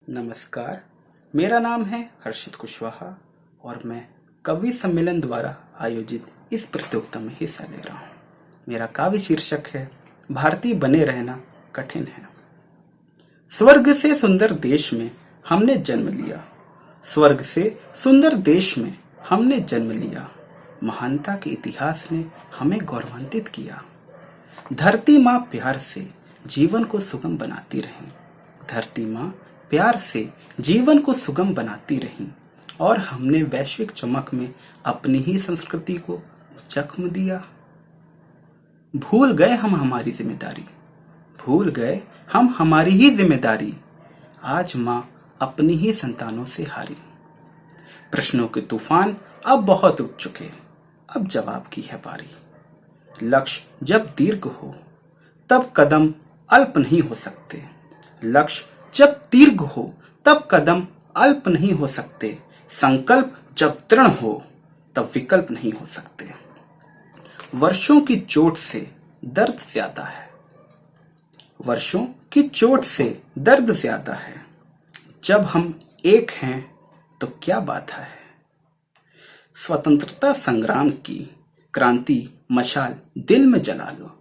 नमस्कार, मेरा नाम है हर्षित कुशवाहा और मैं कवि सम्मेलन द्वारा आयोजित इस प्रतियोगिता में हिस्सा ले रहा हूँ। मेरा काव्य शीर्षक है भारतीय बने रहना कठिन है। स्वर्ग से सुंदर देश में हमने जन्म लिया, स्वर्ग से सुंदर देश में हमने जन्म लिया। महानता के इतिहास ने हमें गौरवान्वित किया। धरती माँ प्यार से जीवन को सुगम बनाती रही, धरती माँ प्यार से जीवन को सुगम बनाती रही और हमने वैश्विक चमक में अपनी ही संस्कृति को जख्म दिया। भूल गए हम हमारी जिम्मेदारी, भूल गए हम हमारी ही जिम्मेदारी। आज माँ अपनी ही संतानों से हारी। प्रश्नों के तूफान अब बहुत उठ चुके, अब जवाब की है बारी। लक्ष्य जब दीर्घ हो तब कदम अल्प नहीं हो सकते, लक्ष्य जब दीर्घ हो तब कदम अल्प नहीं हो सकते। संकल्प जब दृढ़ हो तब विकल्प नहीं हो सकते। वर्षों की चोट से दर्द ज्यादा है, वर्षों की चोट से दर्द ज्यादा है। जब हम एक हैं तो क्या बात है। स्वतंत्रता संग्राम की क्रांति मशाल दिल में जला लो,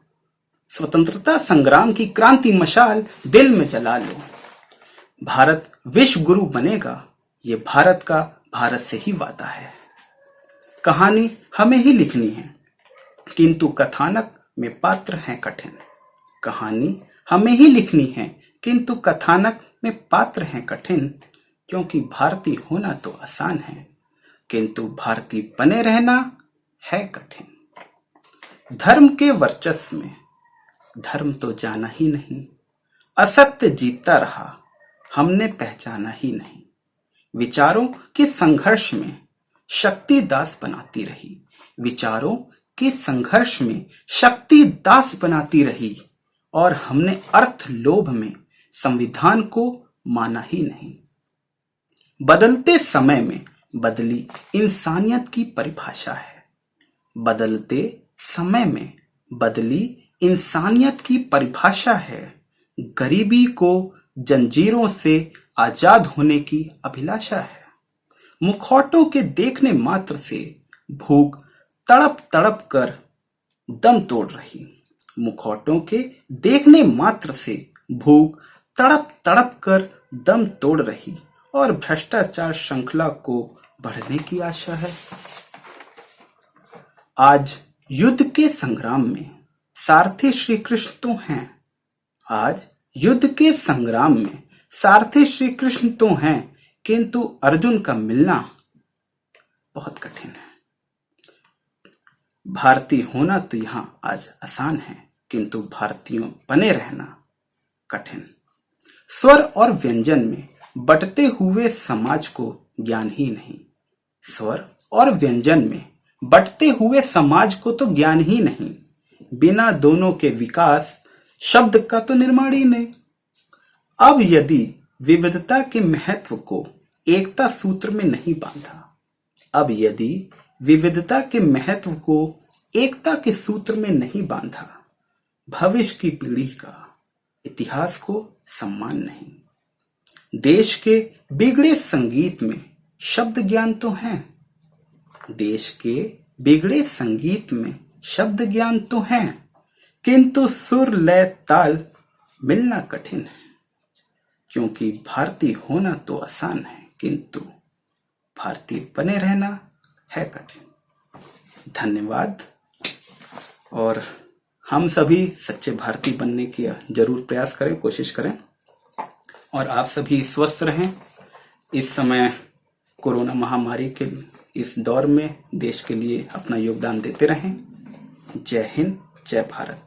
स्वतंत्रता संग्राम की क्रांति मशाल दिल में जला लो। भारत विश्व गुरु बनेगा, ये भारत का भारत से ही वादा है। कहानी हमें ही लिखनी है किंतु कथानक में पात्र हैं कठिन, कहानी हमें ही लिखनी है किंतु कथानक में पात्र हैं कठिन। क्योंकि भारतीय होना तो आसान है किंतु भारतीय बने रहना है कठिन। धर्म के वर्चस्व में धर्म तो जाना ही नहीं, असत्य जीतता रहा हमने पहचाना ही नहीं। विचारों के संघर्ष में शक्ति दास बनाती रही, विचारों के संघर्ष में शक्ति दास बनाती रही और हमने अर्थ लोभ में संविधान को माना ही नहीं। बदलते समय में बदली इंसानियत की परिभाषा है, बदलते समय में बदली इंसानियत की परिभाषा है। गरीबी को जंजीरों से आजाद होने की अभिलाषा है। मुखौटों के देखने मात्र से भूख तड़प तड़प कर दम तोड़ रही, मुखौटों के देखने मात्र से भूख तड़प तड़प कर दम तोड़ रही और भ्रष्टाचार श्रृंखला को बढ़ने की आशा है। आज युद्ध के संग्राम में सारथी श्री कृष्ण तो हैं, आज युद्ध के संग्राम में सारथी श्री कृष्ण तो हैं किंतु अर्जुन का मिलना बहुत कठिन है। भारतीय होना तो यहां आज आसान है किंतु भारतीयों बने रहना कठिन। स्वर और व्यंजन में बंटते हुए समाज को ज्ञान ही नहीं, स्वर और व्यंजन में बंटते हुए समाज को तो ज्ञान ही नहीं। बिना दोनों के विकास शब्द का तो निर्माण ही नहीं। अब यदि विविधता के महत्व को एकता सूत्र में नहीं बांधा, अब यदि विविधता के महत्व को एकता के सूत्र में नहीं बांधा, भविष्य की पीढ़ी का इतिहास को सम्मान नहीं। देश के बिगड़े संगीत में शब्द ज्ञान तो है, देश के बिगड़े संगीत में शब्द ज्ञान तो है किंतु सुर लय ताल मिलना कठिन है। क्योंकि भारतीय होना तो आसान है किंतु भारतीय बने रहना है कठिन। धन्यवाद। और हम सभी सच्चे भारतीय बनने की जरूर प्रयास करें, कोशिश करें और आप सभी स्वस्थ रहें। इस समय कोरोना महामारी के इस दौर में देश के लिए अपना योगदान देते रहें। जय हिंद, जय भारत।